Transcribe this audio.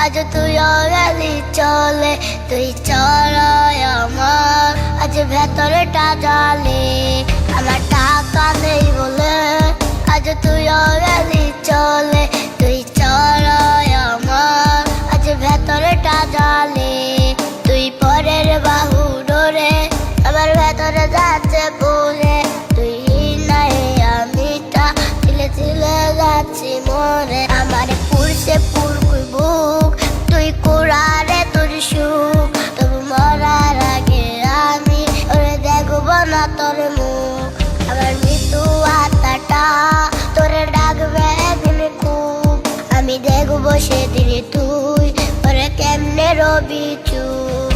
আজ তুইও গেলি চলে, তুই চড়াই আমার আজ ভেতরটা জ্বলে। আমার টাকা নেই বলে আজ তুইও গেলি চলে, তুই চড়াই আমার আজ ভেতরটা জ্বলে। তুই পরের বাহু ডোরে আমার ভেতরে যাচ্ছে বলে, তুই নাই আমিটা তিলে তিলে যাচ্ছি মরে। আমার পুরছে পুরকুই বুক, তুই কুড়ারে তোর সুখ, তবু মরার আগে আমি ওরে দেখবো না তোর মুখ। আমার মৃত্যু আত্মাটা তোরে ডাকবে একদিন খুব, আমি দেখবো সেদিন তুই ওরে কেমনে রবি চুপ।